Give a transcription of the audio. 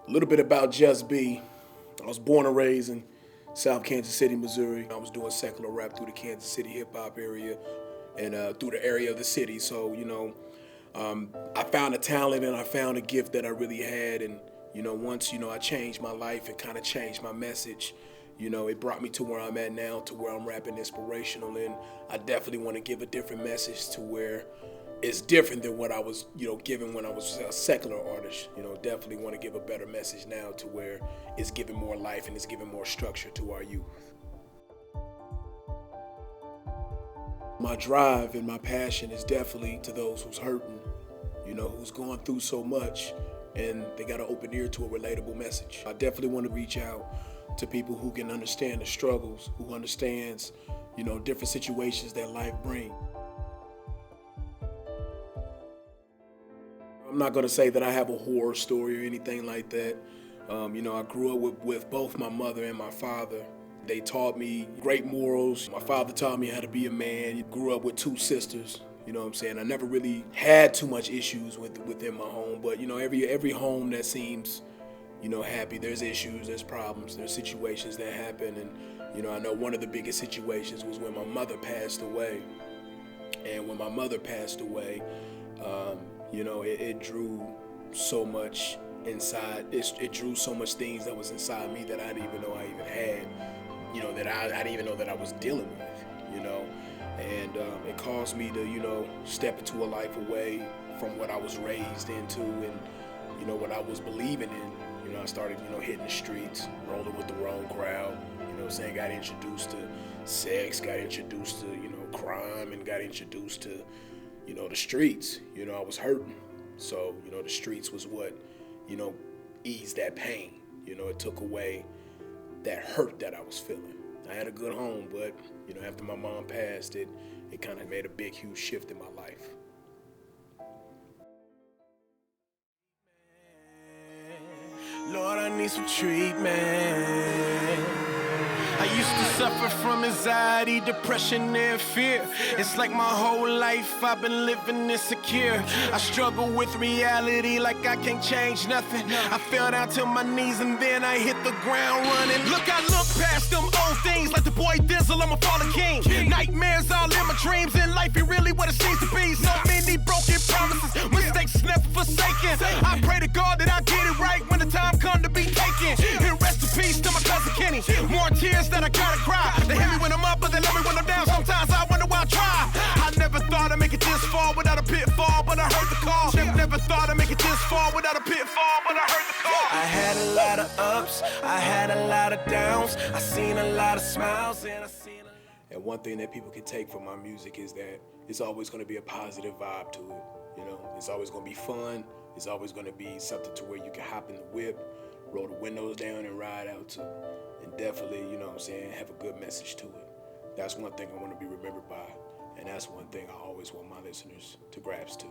A little bit about Just B. I was born and raised in South Kansas City, Missouri. I was doing secular rap through the Kansas City hip-hop area and through the area of the city. So, I found a talent and I found a gift that I really had. And, once, I changed my life and kind of changed my message, it brought me to where I'm at now, to where I'm rapping inspirational. And I definitely want to give a different message to where it's different than what I was, given when I was a secular artist. Definitely want to give a better message now to where it's giving more life and it's giving more structure to our youth. My drive and my passion is definitely to those who's hurting, who's going through so much and they got an open ear to a relatable message. I definitely want to reach out to people who can understand the struggles, who understands, different situations that life brings. I'm not gonna say that I have a horror story or anything like that. I grew up with both my mother and my father. They taught me great morals. My father taught me how to be a man. Grew up with two sisters. I never really had too much issues within my home, but every home that seems, happy, there's issues, there's problems, there's situations that happen. And, I know one of the biggest situations was when my mother passed away. And when my mother passed away, it drew so much inside. It drew so much things that was inside me that I didn't even know I even had, that I didn't even know that I was dealing with, And it caused me to, step into a life away from what I was raised into and, what I was believing in. I started, hitting the streets, rolling with the wrong crowd, got introduced to sex, got introduced to, crime, and got introduced to, the streets. I was hurting. So, the streets was what, eased that pain. It took away that hurt that I was feeling. I had a good home, but, after my mom passed, it kind of made a big, huge shift in my life. Lord, I need some treatment. I used to suffer from anxiety, depression, and fear. It's like my whole life I've been living insecure. I struggle with reality like I can't change nothing. I fell down to my knees and then I hit the ground running. I look past them old things like the boy Dizzle, I'm a fallen king. Nightmares all in my dreams, and life ain't really what it seems to be. So many broken promises, mistakes never forsaken. I pray to God that I get it right when the time comes to be taken. And rest in peace to my cousin Kenny. More tears that I gotta cry. They hit me when I'm up, but they let me when I'm down. Sometimes I wonder why I try. I never thought I'd make it this far without a pitfall, but I heard the call. Never thought I'd make it this far without a pitfall, but I heard the call. I had a lot of ups, I had a lot of downs. I seen a lot of smiles and I seen a lot. And one thing that people can take from my music is that it's always going to be a positive vibe to it. It's always going to be fun. It's always going to be something to where you can hop in the whip, roll the windows down and ride out to. And definitely, have a good message to it. That's one thing I want to be remembered by. And that's one thing I always want my listeners to grasp to.